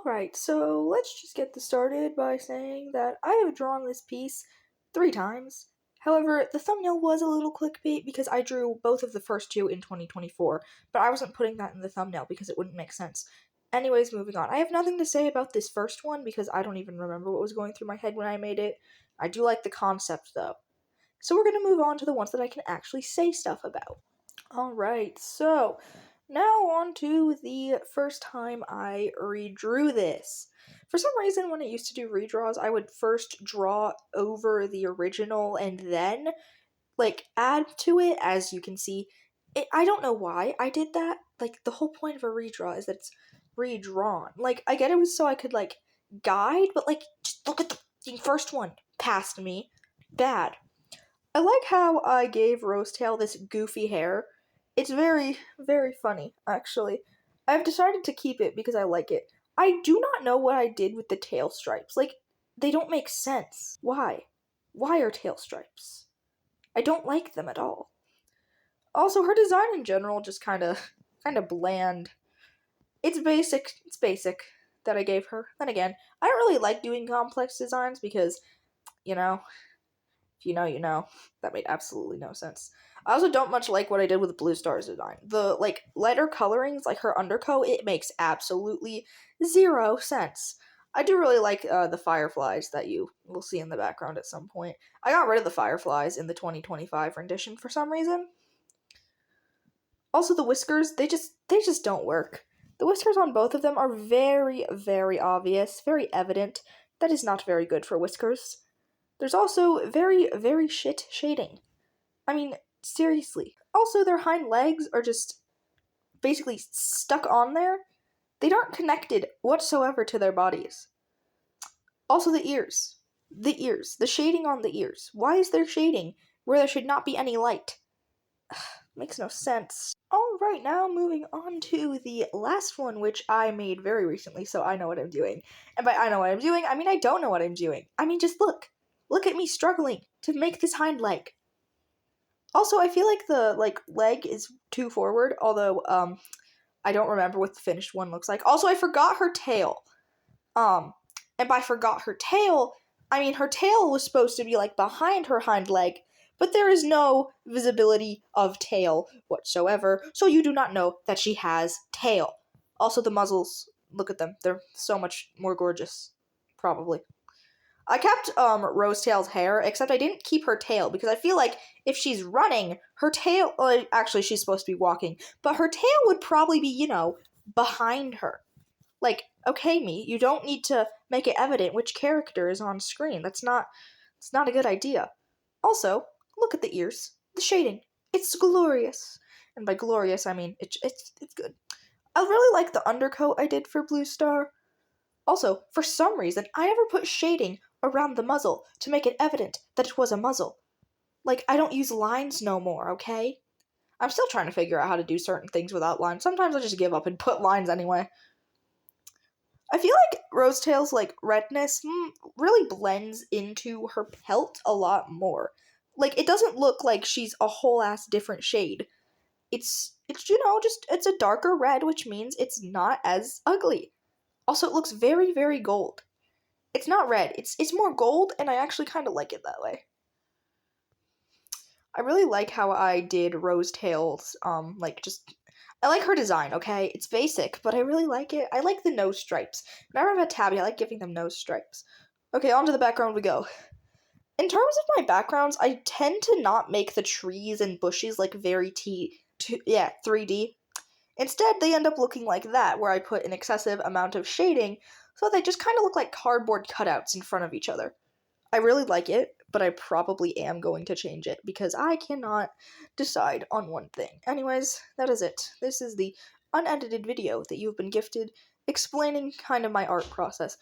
Alright, so let's just get this started by saying that I have drawn this piece 3 times. However, the thumbnail was a little clickbait because I drew both of the first two in 2024, but I wasn't putting that in the thumbnail because it wouldn't make sense. Anyways, moving on. I have nothing to say about this first one because I don't even remember what was going through my head when I made it. I do like the concept though. So we're going to move on to the ones that I can actually say stuff about. Alright, so now on to the first time I redrew this. For some reason, when I used to do redraws, I would first draw over the original and then, add to it, as you can see. I don't know why I did that. The whole point of a redraw is that it's redrawn. I get it was so I could, guide, but, just look at the first one. Past me. Bad. I like how I gave Rosetail this goofy hair. It's very, very funny, actually. I've decided to keep it because I like it. I do not know what I did with the tail stripes. They don't make sense. Why? Why are tail stripes? I don't like them at all. Also, her design in general just kinda bland. It's basic that I gave her. Then again, I don't really like doing complex designs because, if you know, you know. That made absolutely no sense. I also don't much like what I did with Blue Star's design. The, lighter colorings, like her undercoat, it makes absolutely 0 sense. I do really like the fireflies that you will see in the background at some point. I got rid of the fireflies in the 2025 rendition for some reason. Also, the whiskers, they just don't work. The whiskers on both of them are very, very obvious, very evident. That is not very good for whiskers. There's also very, very shit shading. I mean, seriously. Also, their hind legs are just basically stuck on there. They aren't connected whatsoever to their bodies. Also, the ears. The shading on the ears. Why is there shading where there should not be any light? Makes no sense. Alright, now moving on to the last one, which I made very recently, so I know what I'm doing. And by I know what I'm doing, I mean I don't know what I'm doing. I mean, just look. Look at me struggling to make this hind leg. Also, I feel like the, leg is too forward, although, I don't remember what the finished one looks like. Also, I forgot her tail. And by forgot her tail, I mean her tail was supposed to be, behind her hind leg, but there is no visibility of tail whatsoever, so you do not know that she has tail. Also, the muzzles, look at them. They're so much more gorgeous. Probably. I kept Rosetail's hair, except I didn't keep her tail, because I feel like if she's running, her tail, actually she's supposed to be walking, but her tail would probably be, behind her. Okay, me, you don't need to make it evident which character is on screen. It's not a good idea. Also, look at the ears. The shading. It's glorious. And by glorious, I mean, it's good. I really like the undercoat I did for Blue Star. Also, for some reason, I never put shading around the muzzle to make it evident that it was a muzzle. I don't use lines no more, okay? I'm still trying to figure out how to do certain things without lines. Sometimes I just give up and put lines anyway. I feel like Rosetail's, redness really blends into her pelt a lot more. It doesn't look like she's a whole-ass different shade. It's it's a darker red, which means it's not as ugly. Also, it looks very, very gold. It's not red. It's more gold, and I actually kind of like it that way. I really like how I did Rosetail's, I like her design, okay? It's basic, but I really like it. I like the nose stripes. Whenever I've had Tabby, I like giving them nose stripes. Okay, on to the background we go. In terms of my backgrounds, I tend to not make the trees and bushes, very 3D. Instead, they end up looking like that, where I put an excessive amount of shading, so they just kind of look like cardboard cutouts in front of each other. I really like it, but I probably am going to change it, because I cannot decide on one thing. Anyways, that is it. This is the unedited video that you've been gifted, explaining kind of my art process.